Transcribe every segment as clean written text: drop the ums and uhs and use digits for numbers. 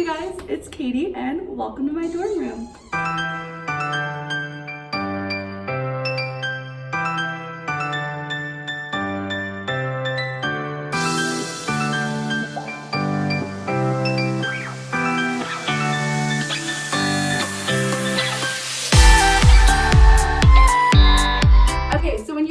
guys, it's Katie and welcome to my dorm room.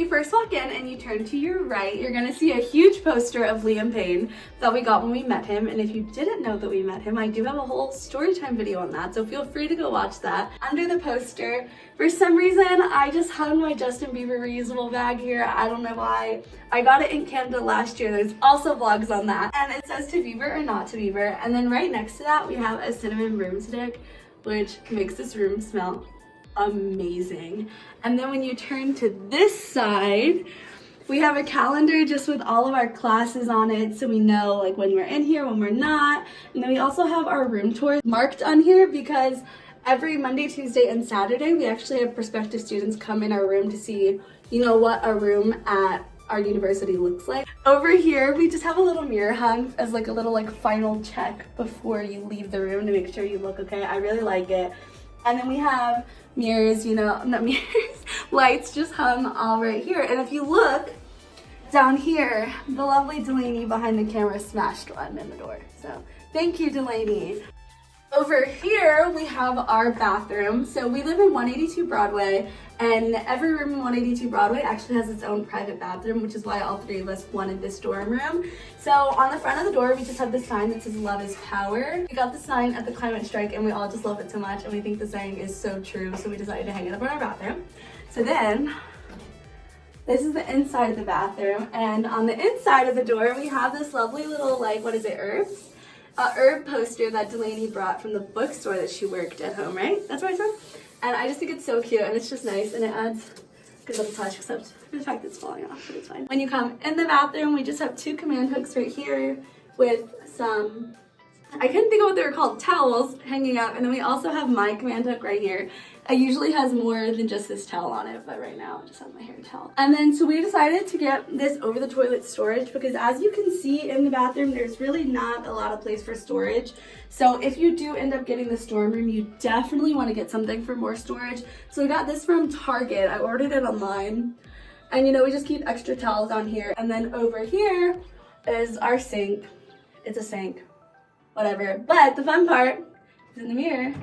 First walk in and you turn to your right, you're gonna see a huge poster of Liam Payne that we got when we met him. And if you didn't know that we met him, I do have a whole story time video on that, so feel free to go watch that. Under the poster, for some reason, I just hung my Justin Bieber reusable bag here. I don't know why. I got it in Canada last year. There's also vlogs on that. And it says to Bieber or not to Bieber. And then right next to that, we have a cinnamon broomstick, which makes this room smell amazing. And then when you turn to this side, we have a calendar just with all of our classes on it, so we know like when we're in here, when we're not. And then we also have our room tours marked on here because every Monday, Tuesday, and Saturday we actually have prospective students come in our room to see, you know, what a room at our university looks like. Over here we just have a little mirror hung as like a little like final check before you leave the room to make sure you look okay. I really like it. And then we have mirrors, you know, not mirrors, lights just hung all right here. And if you look down here, the lovely Delaney behind the camera smashed one in the door. So thank you, Delaney. Over here, we have our bathroom. So we live in 182 Broadway, and every room in 182 Broadway actually has its own private bathroom, which is why all three of us wanted this dorm room. So on the front of the door, we just have this sign that says "Love is Power." We got the sign at the climate strike, and we all just love it so much, and we think the saying is so true, so we decided to hang it up in our bathroom. So then, this is the inside of the bathroom, and on the inside of the door, we have this lovely little, like, what is it, herbs? Herb poster that Delaney brought from the bookstore that she worked at home, right? That's what I said? And I just think it's so cute, and it's just nice, and it adds a good little touch, except for the fact that it's falling off, but it's fine. When you come in the bathroom, we just have two command hooks right here with some, I couldn't think of what they were called, towels hanging up, and then we also have my command hook right here. It usually has more than just this towel on it, but right now I just have my hair towel. And then so we decided to get this over the toilet storage because as you can see in the bathroom, there's really not a lot of place for storage. So if you do end up getting this dorm room, you definitely want to get something for more storage. So we got this from Target. I ordered it online. And you know, we just keep extra towels on here. And then over here is our sink. It's a sink, whatever. But the fun part is in the mirror,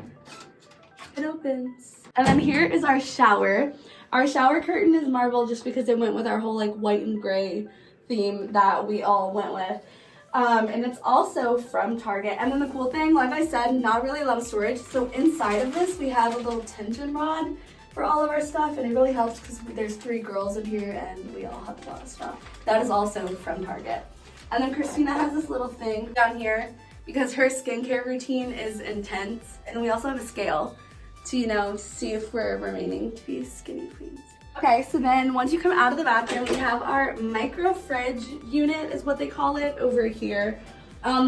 it opens. And then here is our shower. Our shower curtain is marble just because it went with our whole like white and gray theme that we all went with. And it's also from Target. And then the cool thing, like I said, not really a lot of storage. So inside of this, we have a little tension rod for all of our stuff. And it really helps because there's 3 girls in here and we all have a lot of stuff. That is also from Target. And then Christina has this little thing down here because her skincare routine is intense. And we also have a scale to, you know, see if we're remaining to be skinny queens. Okay, so then once you come out of the bathroom, we have our micro fridge unit is what they call it over here.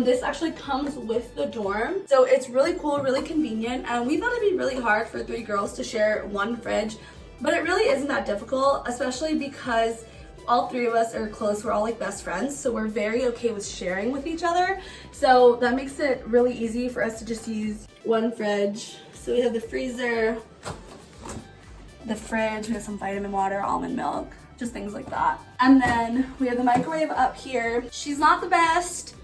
This actually comes with the dorm. So it's really cool, really convenient. And we thought it'd be really hard for 3 girls to share one fridge, but it really isn't that difficult, especially because all 3 of us are close. We're all like best friends, so we're very okay with sharing with each other. So that makes it really easy for us to just use one fridge. So we have the freezer, the fridge, we have some vitamin water, almond milk, just things like that. And then we have the microwave up here. She's not the best,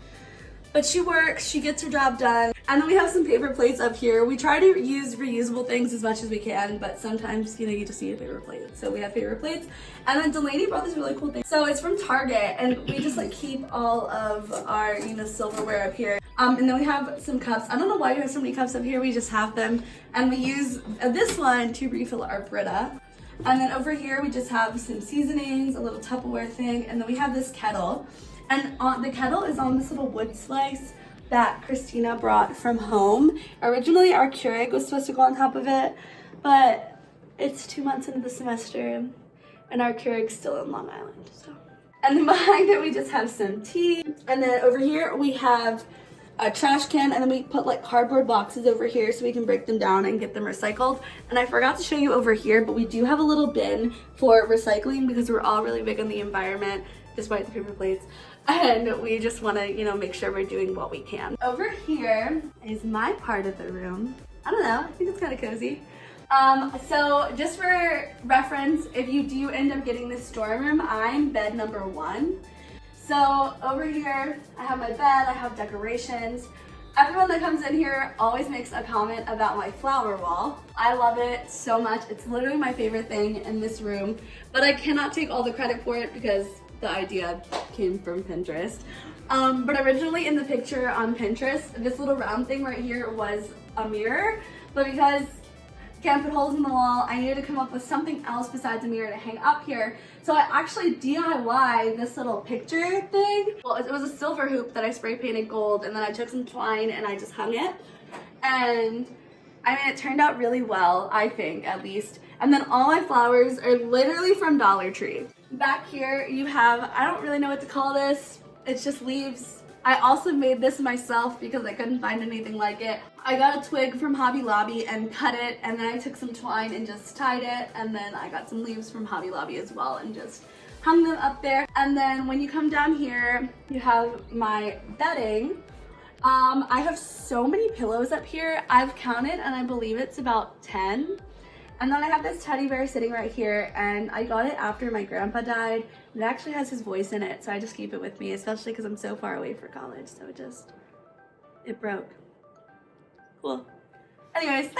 but she works, she gets her job done. And then we have some paper plates up here. We try to use reusable things as much as we can, but sometimes, you know, you just need a paper plate. So we have paper plates. And then Delaney brought this really cool thing. So it's from Target, and we just like keep all of our, you know, silverware up here. And then we have some cups. I don't know why we have so many cups up here, we just have them. And we use this one to refill our Brita. And then over here, we just have some seasonings, a little Tupperware thing, and then we have this kettle. And the kettle is on this little wood slice that Christina brought from home. Originally, our Keurig was supposed to go on top of it, but it's 2 months into the semester, and our Keurig's still in Long Island. So, and then behind it, we just have some tea. And then over here, we have a trash can, and then we put like cardboard boxes over here so we can break them down and get them recycled. And I forgot to show you over here, but we do have a little bin for recycling because we're all really big on the environment. despite the paper plates. And we just want to, you know, make sure we're doing what we can. Over here is my part of the room. I don't know, I think it's kind of cozy. So just for reference, if you do end up getting this dorm room, I'm bed number 1. So over here, I have my bed, I have decorations. Everyone that comes in here always makes a comment about my flower wall. I love it so much. It's literally my favorite thing in this room, but I cannot take all the credit for it because the idea came from Pinterest. But originally in the picture on Pinterest, this little round thing right here was a mirror, but because I can't put holes in the wall, I needed to come up with something else besides a mirror to hang up here. So I actually DIY'd this little picture thing. Well, it was a silver hoop that I spray painted gold, and then I took some twine and I just hung it. And I mean, it turned out really well, I think, at least. And then all my flowers are literally from Dollar Tree. Back here you have, I don't really know what to call this. It's just leaves. I also made this myself because I couldn't find anything like it. I got a twig from Hobby Lobby and cut it, and then I took some twine and just tied it, and then I got some leaves from Hobby Lobby as well and just hung them up there. And then when you come down here, you have my bedding. I have so many pillows up here. I've counted and I believe it's about 10. And then I have this teddy bear sitting right here, and I got it after my grandpa died. It actually has his voice in it, so I just keep it with me, especially because I'm so far away for college, so it broke. Cool. Anyways,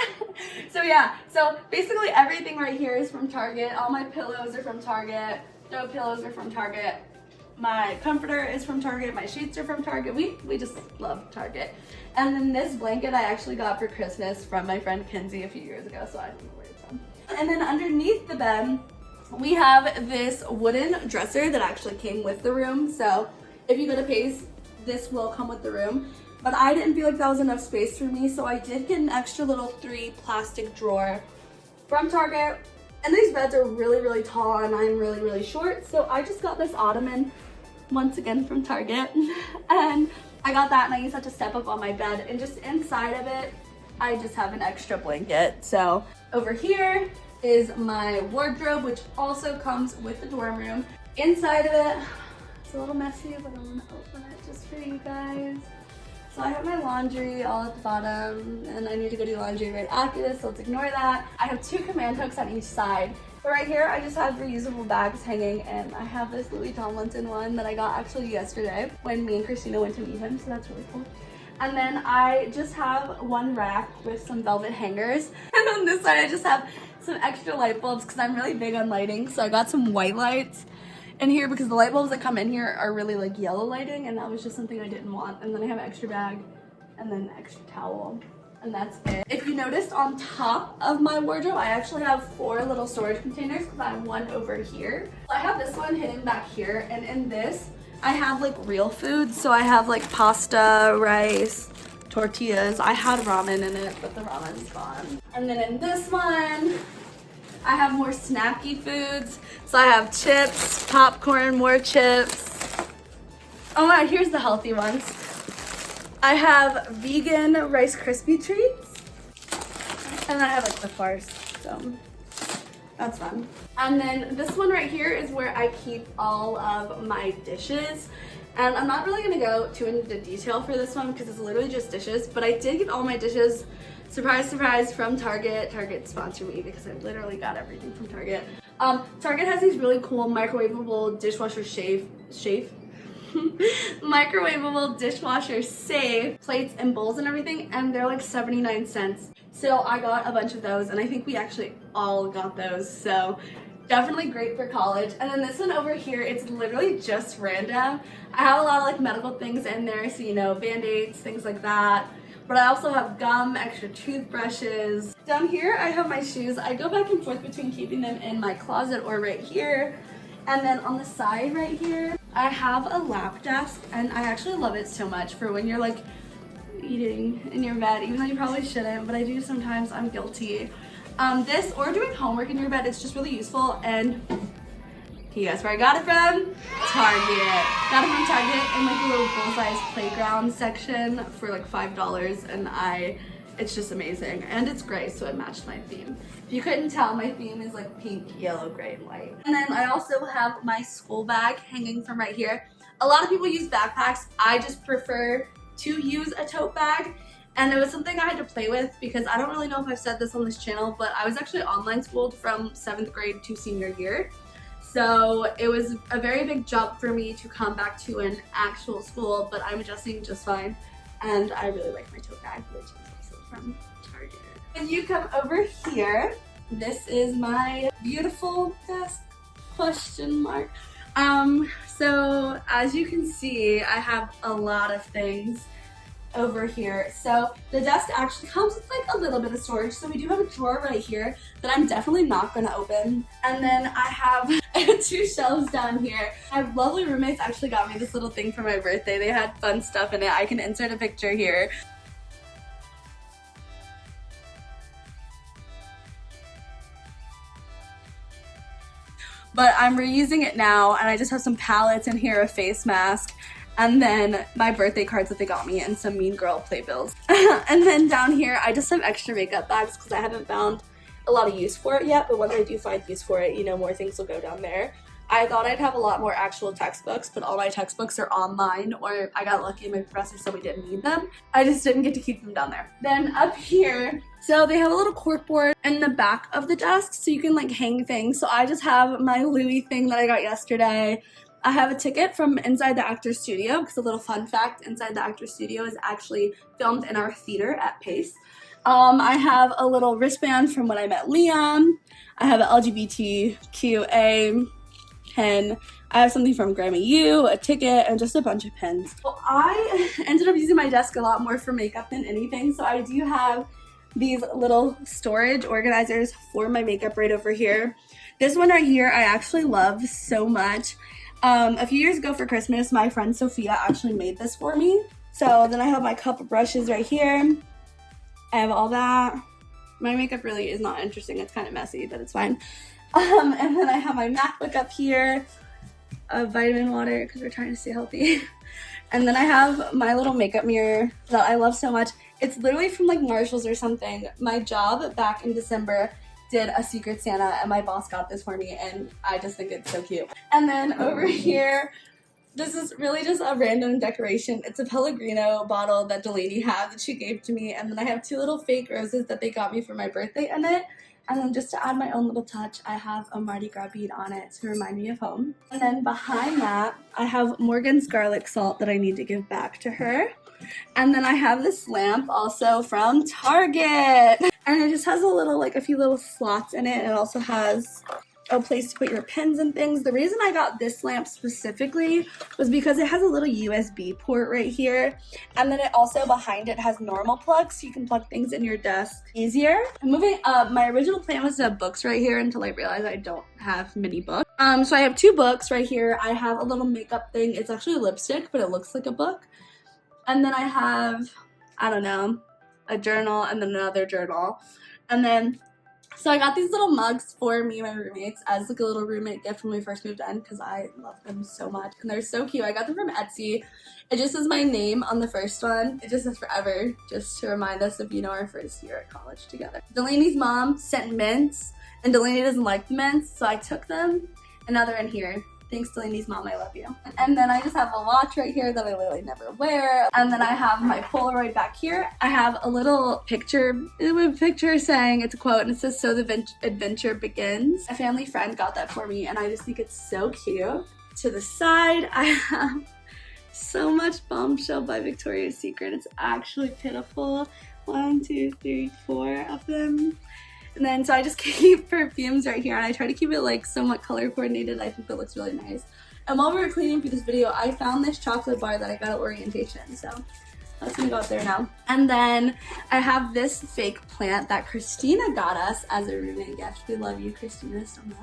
so yeah, so basically everything right here is from Target. All my pillows are from Target. Throw pillows are from Target. My comforter is from Target. My sheets are from Target. We just love Target. And then this blanket I actually got for Christmas from my friend Kenzie a few years ago, so I don't know where it's from. And then underneath the bed, we have this wooden dresser that actually came with the room. So if you go to Pace, this will come with the room. But I didn't feel like that was enough space for me, so I did get an extra little 3 plastic drawer from Target. And these beds are really, really tall, and I'm really, really short. So I just got this ottoman, once again from Target. And I got that, and I use that to step up on my bed. And just inside of it, I just have an extra blanket. So over here is my wardrobe, which also comes with the dorm room. Inside of it, it's a little messy, but I'm gonna open it just for you guys. So I have my laundry all at the bottom, and I need to go do laundry right after this, so let's ignore that. I have 2 command hooks on each side. But right here, I just have reusable bags hanging, and I have this Louis Tomlinson one that I got actually yesterday when me and Christina went to meet him, so that's really cool. And then I just have 1 rack with some velvet hangers. And on this side, I just have some extra light bulbs because I'm really big on lighting, so I got some white lights in here because the light bulbs that come in here are really like yellow lighting, and that was just something I didn't want. And then I have an extra bag and then an extra towel, and that's it. If you noticed on top of my wardrobe, I actually have 4 little storage containers because I have one over here. I have this one hidden back here, and in this I have like real food. So I have like pasta, rice, tortillas. I had ramen in it, but the ramen's gone. And then in this one, I have more snacky foods. So I have chips, popcorn, more chips. Oh my, here's the healthy ones. I have vegan Rice Krispie treats. And then I have like the farce, so that's fun. And then this one right here is where I keep all of my dishes. And I'm not really gonna go too into detail for this one because it's literally just dishes, but I did get all my dishes, surprise, surprise, from Target. Target sponsored me because I literally got everything from Target. Target has these really cool microwavable dishwasher safe microwavable dishwasher safe plates and bowls and everything, and they're like 79 cents. So I got a bunch of those, and I think we actually all got those, so definitely great for college. And then this one over here, it's literally just random. I have a lot of like medical things in there, so you know, band-aids, things like that. But I also have gum, extra toothbrushes. Down here, I have my shoes. I go back and forth between keeping them in my closet or right here. And then on the side right here, I have a lap desk, and I actually love it so much for when you're like eating in your bed, even though you probably shouldn't, but I do sometimes. I'm guilty. This or doing homework in your bed, it's just really useful. And can you guess where I got it from? Target. Got it from Target in like the little full-size playground section for like $5, and I it's just amazing. And it's gray, so it matched my theme. If you couldn't tell, my theme is like pink, yellow, gray, and white. And then I also have my school bag hanging from right here. A lot of people use backpacks. I just prefer to use a tote bag. And it was something I had to play with because I don't really know if I've said this on this channel, but I was actually online schooled from 7th grade to senior year. So it was a very big jump for me to come back to an actual school, but I'm adjusting just fine. And I really like my tote bag, which is also from Target. When you come over here, this is my beautiful desk, question mark. So as you can see, I have a lot of things over here. So the desk actually comes with like a little bit of storage. So we do have a drawer right here that I'm definitely not gonna open. And then I have 2 shelves down here. My lovely roommates actually got me this little thing for my birthday. They had fun stuff in it. I can insert a picture here. But I'm reusing it now, and I just have some palettes in here, a face mask, and then my birthday cards that they got me and some Mean Girl playbills. And then down here, I just have extra makeup bags because I haven't found a lot of use for it yet, but once I do find use for it, you know, more things will go down there. I thought I'd have a lot more actual textbooks, but all my textbooks are online, or I got lucky and my professor said we didn't need them. I just didn't get to keep them down there. Then up here, so they have a little corkboard in the back of the desk so you can like hang things. So I just have my Louis thing that I got yesterday. I have a ticket from Inside the Actors Studio, because a little fun fact, Inside the Actors Studio is actually filmed in our theater at Pace. I have a little wristband from when I met Liam. I have an LGBTQA pen. I have something from Grammy U, a ticket, and just a bunch of pens. Well, I ended up using my desk a lot more for makeup than anything, so I do have these little storage organizers for my makeup right over here. This one right here I actually love so much. A few years ago for Christmas, my friend Sophia actually made this for me. So then I have my couple brushes right here. I have all that. My makeup really is not interesting. It's kind of messy, but it's fine. And then I have my MacBook up here, vitamin water because we're trying to stay healthy. And then I have my little makeup mirror that I love so much. It's literally from like Marshalls or something. My job back in December did a Secret Santa and my boss got this for me and I just think it's so cute. And then over here, this is really just a random decoration. It's a Pellegrino bottle that Delaney had that she gave to me, and then I have 2 little fake roses that they got me for my birthday in it. And then just to add my own little touch, I have a Mardi Gras bead on it to remind me of home. And then behind that, I have Morgan's garlic salt that I need to give back to her. And then I have this lamp also from Target. And it just has a little, like a few little slots in it. It also has a place to put your pens and things. The reason I got this lamp specifically was because it has a little USB port right here, and then it also behind it has normal plugs so you can plug things in your desk easier. Moving up, my original plan was to have books right here until I realized I don't have many books. So I have 2 books right here. I have a little makeup thing. It's actually a lipstick, but it looks like a book. And then I have, I don't know, a journal and then another journal. And then so I got these little mugs for me and my roommates as like a little roommate gift when we first moved in because I love them so much and they're so cute. I got them from Etsy. It just says my name on the first one. It just says forever, just to remind us of, you know, our first year at college together. Delaney's mom sent mints and Delaney doesn't like the mints, so I took them and now they're in here. Thanks, Delaney's mom, I love you. And then I just have a watch right here that I literally never wear. And then I have my Polaroid back here. I have a little picture saying, it's a quote, and it says, "So the adventure begins." A family friend got that for me, and I just think it's so cute. To the side, I have so much Bombshell by Victoria's Secret. It's actually pitiful. 1, 2, 3, 4 of them. And then, so I just keep perfumes right here, and I try to keep it like somewhat color coordinated. I think that looks really nice. And while we were cleaning for this video, I found this chocolate bar that I got at orientation, so that's gonna go up there now. And then I have this fake plant that Christina got us as a roommate gift. We love you, Christina, so much.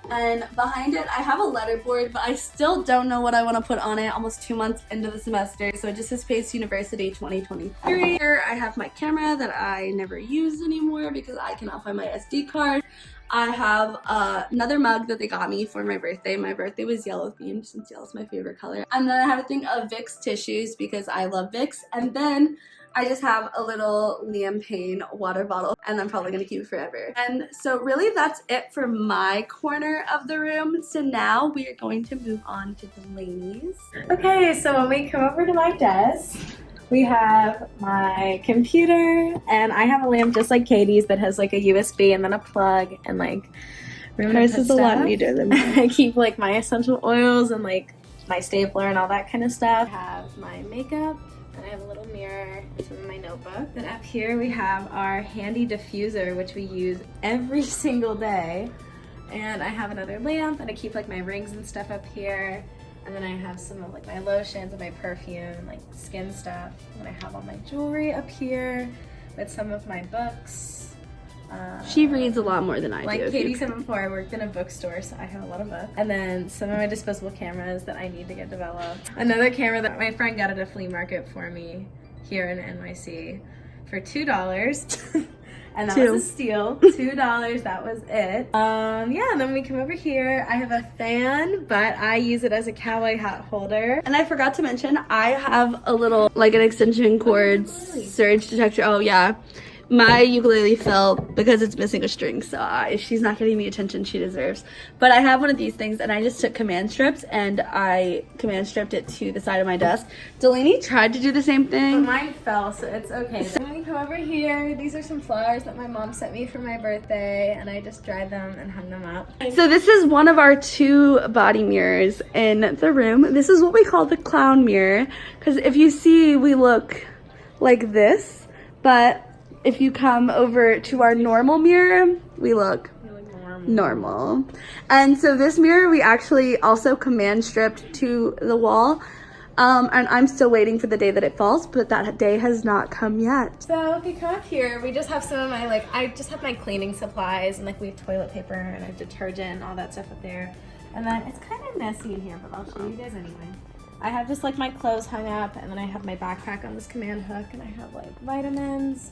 And behind it, I have a letterboard, but I still don't know what I want to put on it almost 2 months into the semester. So it just says Pace University 2023. Here I have my camera that I never use anymore because I cannot find my SD card. I have another mug that they got me for my birthday. My birthday was yellow themed since yellow is my favorite color. And then I have a thing of Vicks tissues because I love Vicks. And then I just have a little Liam Payne water bottle, and I'm probably gonna keep it forever. And so really that's it for my corner of the room. So now we are going to move on to Delaney's. Okay, so when we come over to my desk, we have my computer, and I have a lamp just like Katie's that has like a USB and then a plug and like Hers is a lot neater than mine. I keep like my essential oils and like my stapler and all that kind of stuff. I have my makeup, and I have a little mirror, some of my notebook. Then up here we have our handy diffuser, which we use every single day. And I have another lamp, and I keep like my rings and stuff up here. And then I have some of like my lotions and my perfume, like skin stuff. And I have all my jewelry up here with some of my books. She reads a lot more than I do. Like Katie said before, I worked in a bookstore, so I have a lot of books. And then some of my disposable cameras that I need to get developed. Another camera that my friend got at a flea market for me here in NYC for $2. And that was a steal. $2, that was it. Yeah, and then we come over here. I have a fan, but I use it as a cowboy hat holder. And I forgot to mention, I have a little, like an extension cord surge detector. Oh yeah. My ukulele fell because it's missing a string, so she's not getting the attention she deserves. But I have one of these things, and I just took command strips and I command stripped it to the side of my desk. Delaney tried to do the same thing. But mine fell, so it's okay. So when we come over here, these are some flowers that my mom sent me for my birthday, and I just dried them and hung them up. So this is one of our 2 body mirrors in the room. This is what we call the clown mirror, because if you see, we look like this, but if you come over to our normal mirror, we look normal. And so this mirror we actually also command stripped to the wall. And I'm still waiting for the day that it falls, but that day has not come yet. So if you come up here, we just have some of my, like, I just have my cleaning supplies, and like we have toilet paper and I have detergent and all that stuff up there. And then it's kind of messy in here, but I'll show you guys anyway. I have just like my clothes hung up, and then I have my backpack on this command hook, and I have like vitamins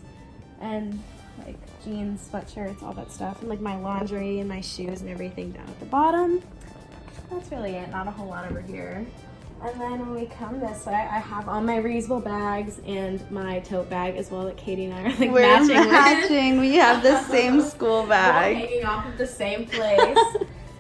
and like jeans, sweatshirts, all that stuff, and like my laundry and my shoes and everything down at the bottom. That's really it, not a whole lot over here. And then when we come this way, I have all my reusable bags and my tote bag as well that Katie and I are like matching. We have the same school bag. We're all hanging off of the same place.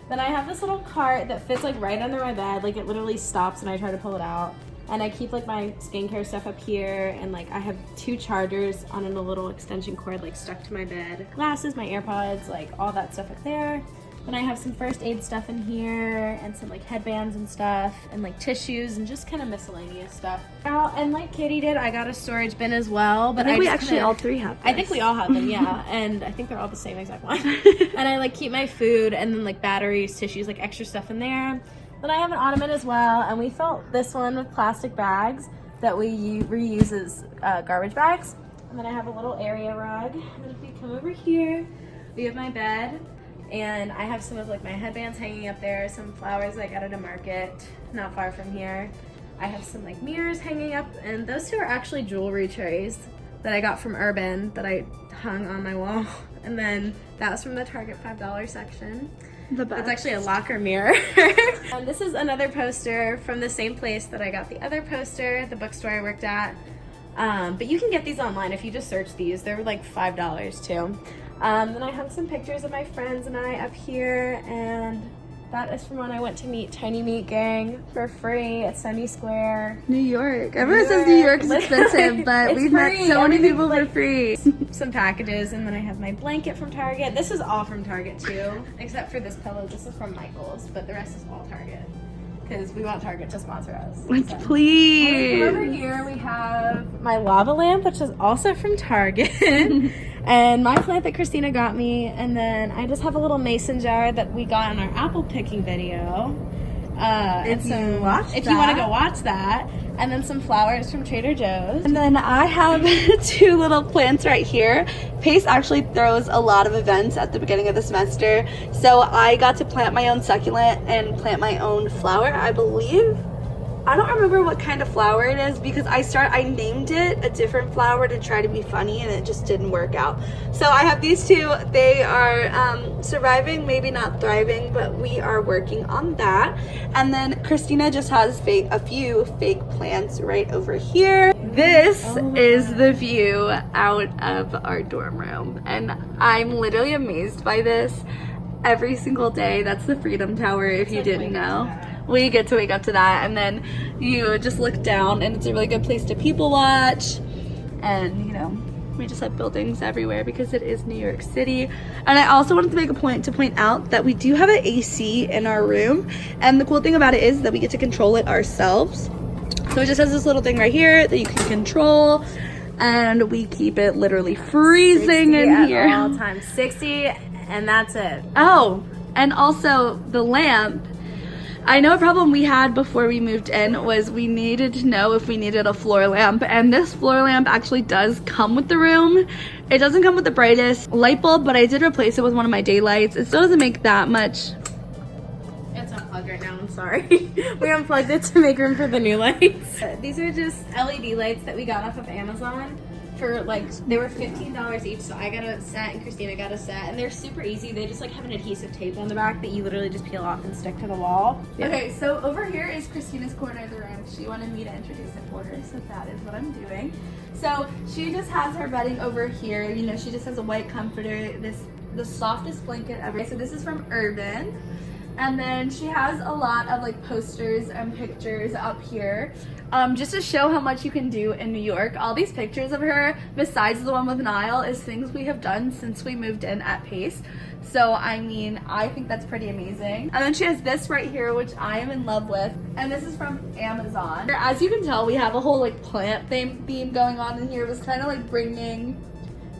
Then I have this little cart that fits like right under my bed, like it literally stops and I try to pull it out. And I keep like my skincare stuff up here, and like I have 2 chargers on a little extension cord like stuck to my bed. Glasses, my AirPods, like all that stuff up there. Then I have some first aid stuff in here, and some like headbands and stuff, and like tissues and just kind of miscellaneous stuff. And like Katie did, I got a storage bin as well. But I think we actually all 3 have this. I think we all have them, yeah. And I think they're all the same exact one. And I like keep my food and then like batteries, tissues, like extra stuff in there. Then I have an ottoman as well, and we filled this one with plastic bags that we reuse as garbage bags. And then I have a little area rug. And if you come over here, we have my bed, and I have some of like my headbands hanging up there, some flowers I got at a market not far from here. I have some like mirrors hanging up, and those 2 are actually jewelry trays that I got from Urban that I hung on my wall. And then that was from the Target $5 section. It's actually a locker mirror. And this is another poster from the same place that I got the other poster, the bookstore I worked at. But you can get these online if you just search these. They're like $5 too. Then I have some pictures of my friends and I up here, and that is from when I went to meet Tiny Meat Gang for free at Sunny Square. New York. Everyone says New York is expensive, but we've met so many people for free. Some packages, and then I have my blanket from Target. This is all from Target too, except for this pillow. This is from Michael's, but the rest is all Target, because we want Target to sponsor us. So. Please. Over here we have my lava lamp, which is also from Target. And my plant that Christina got me, and then I just have a little mason jar that we got in our apple picking video. If you want to go watch that. And then some flowers from Trader Joe's. And then I have 2 little plants right here. Pace actually throws a lot of events at the beginning of the semester, so I got to plant my own succulent and plant my own flower, I believe. I don't remember what kind of flower it is, because I named it a different flower to try to be funny, and it just didn't work out. So I have these 2. They are surviving, maybe not thriving, but we are working on that. And then Christina just has a few fake plants right over here. This is the view out of our dorm room, and I'm literally amazed by this every single day. That's the Freedom Tower, if you didn't know. We get to wake up to that, and then you just look down, and it's a really good place to people watch. And you know, we just have buildings everywhere because it is New York City. And I also wanted to make a point to point out that we do have an AC in our room, and the cool thing about it is that we get to control it ourselves. So it just has this little thing right here that you can control, and we keep it literally freezing in here. At all times, 60, and that's it. Oh, and also the lamp. I know a problem we had before we moved in was we needed to know if we needed a floor lamp, and this floor lamp actually does come with the room. It doesn't come with the brightest light bulb, but I did replace it with one of my daylights. It still doesn't make that much. It's unplugged right now, I'm sorry. We unplugged it to make room for the new lights. These are just LED lights that we got off of Amazon for like, they were $15 each, so I got a set and Christina got a set, and they're super easy. They just like have an adhesive tape on the back that you literally just peel off and stick to the wall. Yeah. Okay, so over here is Christina's corner of the room. She wanted me to introduce it for her, so that is what I'm doing. So she just has her bedding over here. You know, she just has a white comforter, the softest blanket ever. So this is from Urban. And then she has a lot of like posters and pictures up here, just to show how much you can do in New York. All these pictures of her, besides the one with Niall, is things we have done since we moved in at Pace. So I mean, I think that's pretty amazing. And then she has this right here, which I am in love with, and this is from Amazon. As you can tell, we have a whole like plant theme going on in here. It was kind of like bringing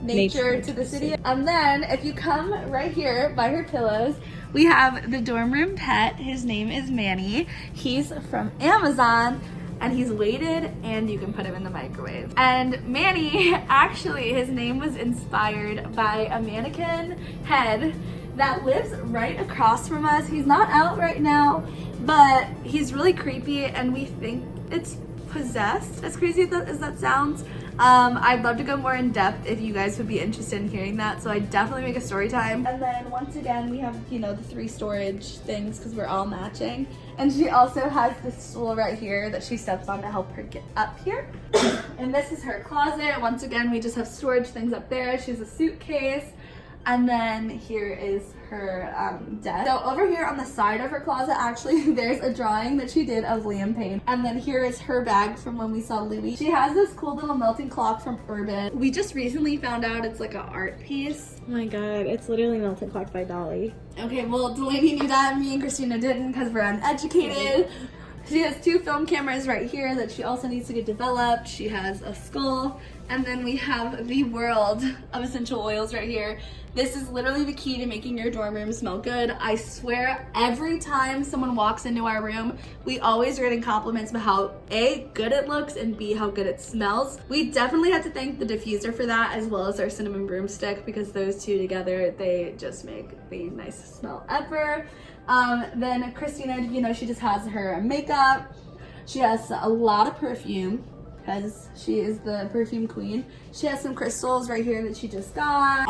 nature to the city. And then if you come right here by her pillows, we have the dorm room pet. His name is Manny. He's from Amazon, and he's weighted, and you can put him in the microwave. And Manny, actually, his name was inspired by a mannequin head that lives right across from us. He's not out right now, but he's really creepy, and we think it's possessed, as crazy as that sounds. I'd love to go more in depth if you guys would be interested in hearing that, so I definitely make a story time. And then once again, we have, you know, the 3 storage things because we're all matching. And she also has this stool right here that she steps on to help her get up here. And this is her closet. Once again, we just have storage things up there. She has a suitcase. And then here is her desk. So over here on the side of her closet, actually, there's a drawing that she did of Liam Payne. And then here is her bag from when we saw Louis. She has this cool little melting clock from Urban. We just recently found out it's like an art piece. Oh my god, it's literally melting clock by Dolly. Okay, well, Delaney knew that, me and Christina didn't because we're uneducated. She has 2 film cameras right here that she also needs to get developed. She has a skull. And then we have the world of essential oils right here. This is literally the key to making your dorm room smell good. I swear, every time someone walks into our room, we always are getting compliments about how A, good it looks, and B, how good it smells. We definitely have to thank the diffuser for that, as well as our cinnamon broomstick, because those 2 together, they just make the nicest smell ever. Then Christina, you know, she just has her makeup. She has a lot of perfume, because she is the perfume queen. She has some crystals right here that she just got.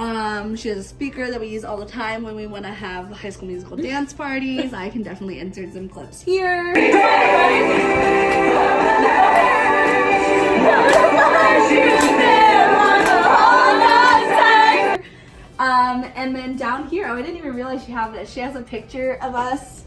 She has a speaker that we use all the time when we want to have High School Musical dance parties. I can definitely insert some clips here. And then down here, oh, I didn't even realize she had this. She has a picture of us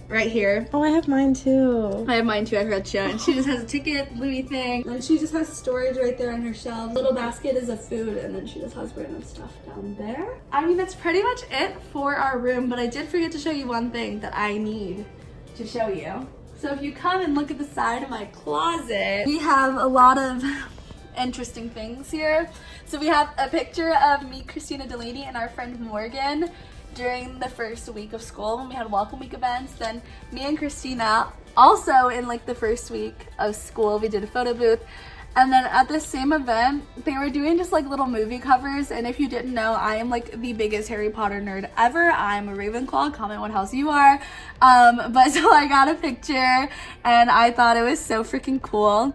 right here. Oh, I have mine too. I have mine too, I forgot to show. And she just has a ticket, Louis thing. And she just has storage right there on her shelf. Little basket is of food, and then she just has random stuff down there. I mean, that's pretty much it for our room, but I did forget to show you one thing that I need to show you. So if you come and look at the side of my closet, we have a lot of interesting things here. So we have a picture of me, Christina, Delaney, and our friend Morgan during the first week of school when we had welcome week events. Then me and Christina also in like the first week of school, we did a photo booth. And then at the same event, they were doing just like little movie covers. And if you didn't know, I am like the biggest Harry Potter nerd ever. I'm a Ravenclaw. Comment what house you are. But so I got a picture and I thought it was so freaking cool.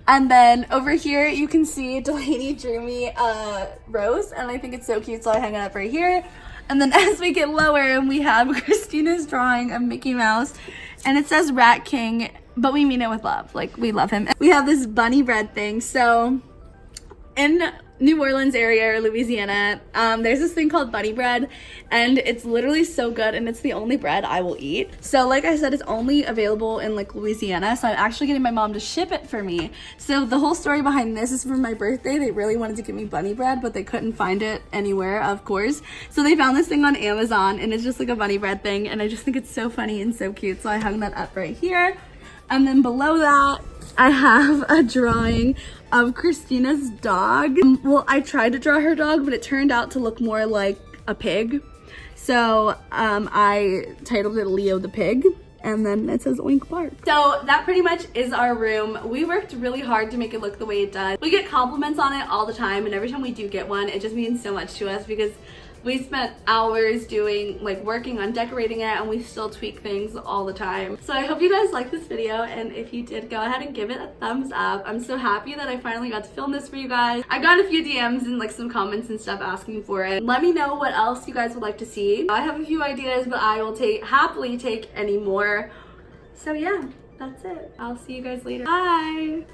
And then over here, you can see Delaney drew me a rose, and I think it's so cute, so I hang it up right here. And then as we get lower, we have Christina's drawing of Mickey Mouse, and it says Rat King but we mean it with love. Like, we love him. We have this bunny bread thing. So in New Orleans area or Louisiana, there's this thing called bunny bread, and it's literally so good, and it's the only bread I will eat. So like I said, it's only available in like Louisiana, so I'm actually getting my mom to ship it for me. So the whole story behind this is for my birthday. They really wanted to give me bunny bread, but they couldn't find it anywhere, of course. So they found this thing on Amazon, and it's just like a bunny bread thing, and I just think it's so funny and so cute, so I hung that up right here. And then below that, I have a drawing of Christina's dog. Well, I tried to draw her dog, but it turned out to look more like a pig. So I titled it Leo the Pig, and then it says Oink Bark. So that pretty much is our room. We worked really hard to make it look the way it does. We get compliments on it all the time, and every time we do get one, it just means so much to us because we spent hours working on decorating it, and we still tweak things all the time. So I hope you guys liked this video, and if you did, go ahead and give it a thumbs up. I'm so happy that I finally got to film this for you guys. I got a few DMs and like some comments and stuff asking for it. Let me know what else you guys would like to see. I have a few ideas, but I will happily take any more. So yeah, that's it. I'll see you guys later. Bye!